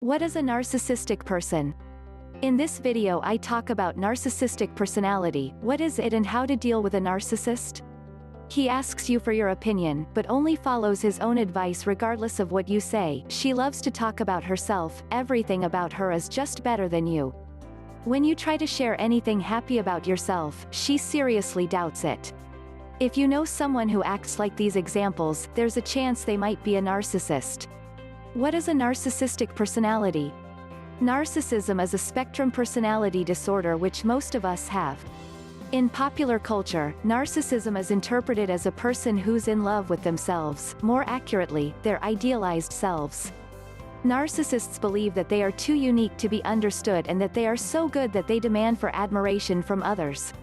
What is a narcissistic person? In this video I talk about narcissistic personality, what is it and how to deal with a narcissist? He asks you for your opinion, but only follows his own advice regardless of what you say. She loves to talk about herself, everything about her is just better than you. When you try to share anything happy about yourself, she seriously doubts it. If you know someone who acts like these examples, there's a chance they might be a narcissist. What is a narcissistic personality? Narcissism is a spectrum personality disorder which most of us have. In popular culture, narcissism is interpreted as a person who's in love with themselves, more accurately, their idealized selves. Narcissists believe that they are too unique to be understood and that they are so good that they demand for admiration from others.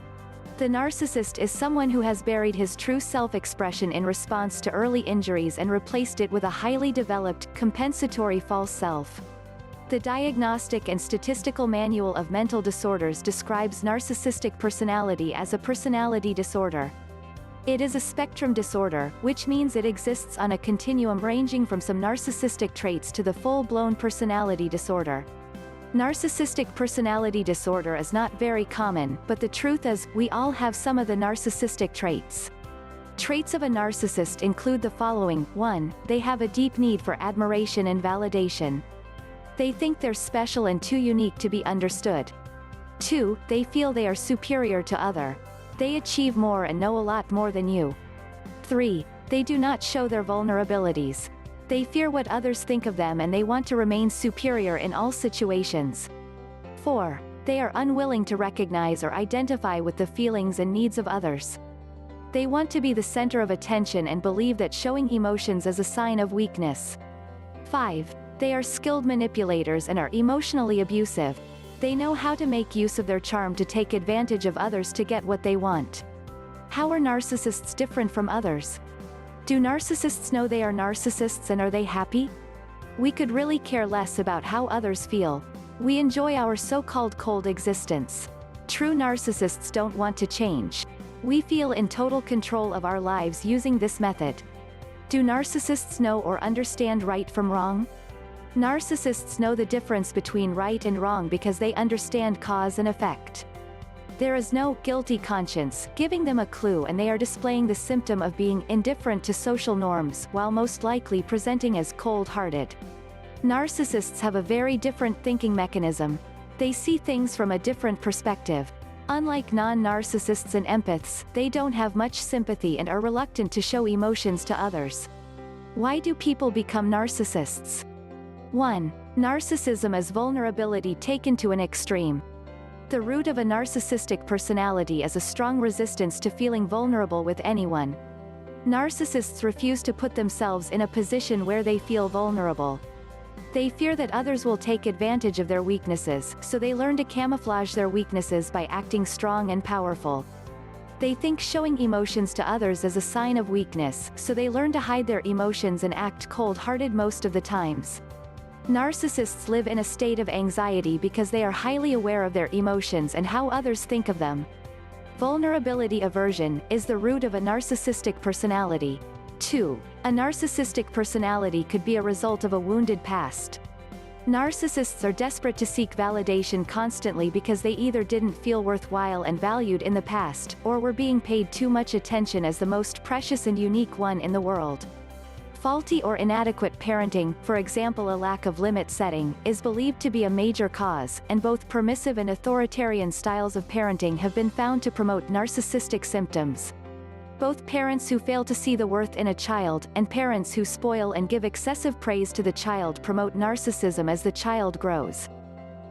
The narcissist is someone who has buried his true self-expression in response to early injuries and replaced it with a highly developed, compensatory false self. The Diagnostic and Statistical Manual of Mental Disorders describes narcissistic personality as a personality disorder. It is a spectrum disorder, which means it exists on a continuum ranging from some narcissistic traits to the full-blown personality disorder. Narcissistic personality disorder is not very common, but the truth is, we all have some of the narcissistic traits. Traits of a narcissist include the following. 1. They have a deep need for admiration and validation. They think they're special and too unique to be understood. 2. They feel they are superior to other. They achieve more and know a lot more than you. 3. They do not show their vulnerabilities. They fear what others think of them and they want to remain superior in all situations. 4. They are unwilling to recognize or identify with the feelings and needs of others. They want to be the center of attention and believe that showing emotions is a sign of weakness. 5. They are skilled manipulators and are emotionally abusive. They know how to make use of their charm to take advantage of others to get what they want. How are narcissists different from others? Do narcissists know they are narcissists and are they happy? We could really care less about how others feel. We enjoy our so-called cold existence. True narcissists don't want to change. We feel in total control of our lives using this method. Do narcissists know or understand right from wrong? Narcissists know the difference between right and wrong because they understand cause and effect. There is no guilty conscience, giving them a clue, and they are displaying the symptom of being indifferent to social norms, while most likely presenting as cold-hearted. Narcissists have a very different thinking mechanism. They see things from a different perspective. Unlike non-narcissists and empaths, they don't have much sympathy and are reluctant to show emotions to others. Why do people become narcissists? 1. Narcissism is vulnerability taken to an extreme. The root of a narcissistic personality is a strong resistance to feeling vulnerable with anyone. Narcissists refuse to put themselves in a position where they feel vulnerable. They fear that others will take advantage of their weaknesses, so they learn to camouflage their weaknesses by acting strong and powerful. They think showing emotions to others is a sign of weakness, so they learn to hide their emotions and act cold-hearted most of the times. Narcissists live in a state of anxiety because they are highly aware of their emotions and how others think of them. Vulnerability aversion is the root of a narcissistic personality. 2. A narcissistic personality could be a result of a wounded past. Narcissists are desperate to seek validation constantly because they either didn't feel worthwhile and valued in the past, or were being paid too much attention as the most precious and unique one in the world. Faulty or inadequate parenting, for example a lack of limit setting, is believed to be a major cause, and both permissive and authoritarian styles of parenting have been found to promote narcissistic symptoms. Both parents who fail to see the worth in a child, and parents who spoil and give excessive praise to the child promote narcissism as the child grows.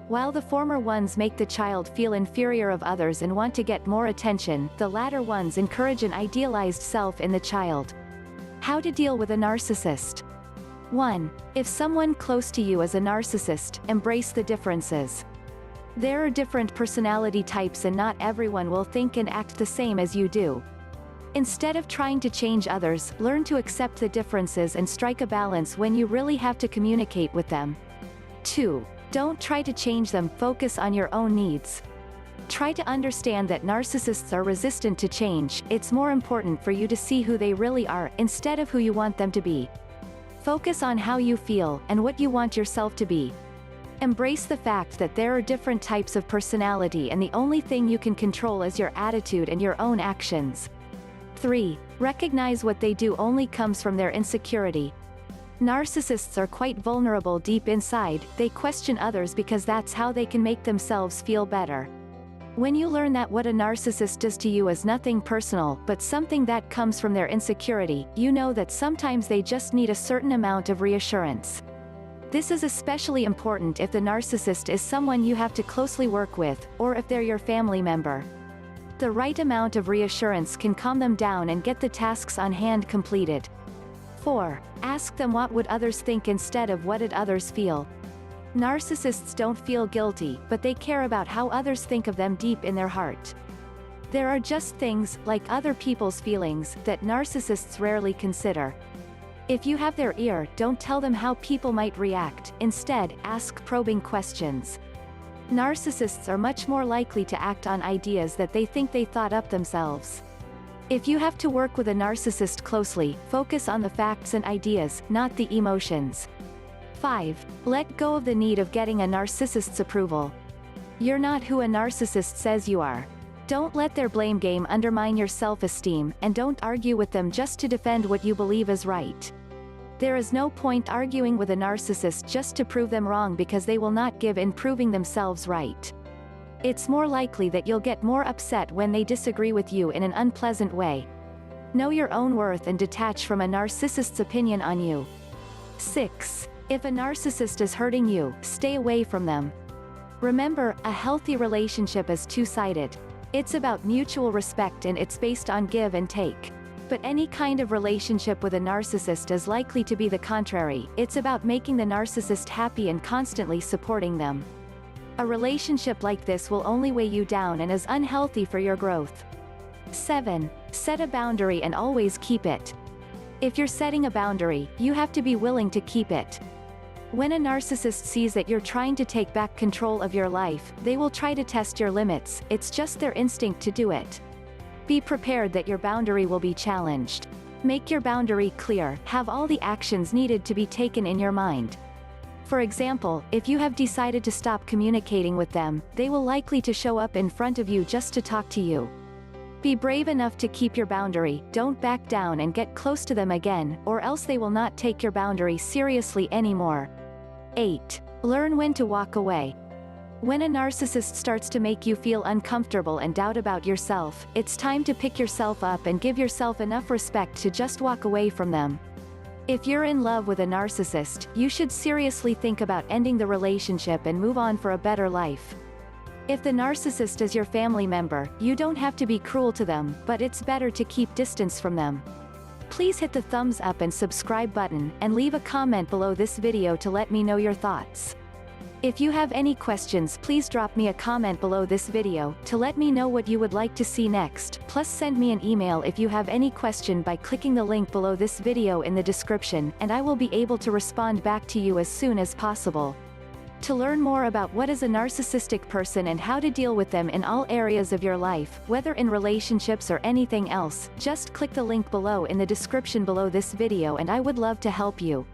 While the former ones make the child feel inferior of others and want to get more attention, the latter ones encourage an idealized self in the child. How to deal with a narcissist. 1. If someone close to you is a narcissist, embrace the differences. There are different personality types and not everyone will think and act the same as you do. Instead of trying to change others, learn to accept the differences and strike a balance when you really have to communicate with them. 2. Don't try to change them, focus on your own needs. Try to understand that narcissists are resistant to change. It's more important for you to see who they really are, instead of who you want them to be. Focus on how you feel, and what you want yourself to be. Embrace the fact that there are different types of personality and the only thing you can control is your attitude and your own actions. 3. Recognize what they do only comes from their insecurity. Narcissists are quite vulnerable deep inside, they question others because that's how they can make themselves feel better. When you learn that what a narcissist does to you is nothing personal but something that comes from their insecurity, you know that sometimes they just need a certain amount of reassurance. This is especially important if the narcissist is someone you have to closely work with, or if they're your family member. The right amount of reassurance can calm them down and get the tasks on hand completed. 4. Ask them what would others think instead of what did others feel. Narcissists don't feel guilty, but they care about how others think of them deep in their heart. There are just things, like other people's feelings, that narcissists rarely consider. If you have their ear, don't tell them how people might react, instead, ask probing questions. Narcissists are much more likely to act on ideas that they think they thought up themselves. If you have to work with a narcissist closely, focus on the facts and ideas, not the emotions. 5. Let go of the need of getting a narcissist's approval. You're not who a narcissist says you are. Don't let their blame game undermine your self-esteem, and don't argue with them just to defend what you believe is right. There is no point arguing with a narcissist just to prove them wrong because they will not give in proving themselves right. It's more likely that you'll get more upset when they disagree with you in an unpleasant way. Know your own worth and detach from a narcissist's opinion on you. 6. If a narcissist is hurting you, stay away from them. Remember, a healthy relationship is two-sided. It's about mutual respect and it's based on give and take. But any kind of relationship with a narcissist is likely to be the contrary. It's about making the narcissist happy and constantly supporting them. A relationship like this will only weigh you down and is unhealthy for your growth. 7. Set a boundary and always keep it. If you're setting a boundary, you have to be willing to keep it. When a narcissist sees that you're trying to take back control of your life, they will try to test your limits, it's just their instinct to do it. Be prepared that your boundary will be challenged. Make your boundary clear, have all the actions needed to be taken in your mind. For example, if you have decided to stop communicating with them, they will likely to show up in front of you just to talk to you. Be brave enough to keep your boundary, don't back down and get close to them again, or else they will not take your boundary seriously anymore. 8. Learn when to walk away. When a narcissist starts to make you feel uncomfortable and doubt about yourself, it's time to pick yourself up and give yourself enough respect to just walk away from them. If you're in love with a narcissist, you should seriously think about ending the relationship and move on for a better life. If the narcissist is your family member, you don't have to be cruel to them, but it's better to keep distance from them. Please hit the thumbs up and subscribe button, and leave a comment below this video to let me know your thoughts. If you have any questions, please drop me a comment below this video, to let me know what you would like to see next, plus send me an email if you have any question by clicking the link below this video in the description, and I will be able to respond back to you as soon as possible. To learn more about what is a narcissistic person and how to deal with them in all areas of your life, whether in relationships or anything else, just click the link below in the description below this video and I would love to help you.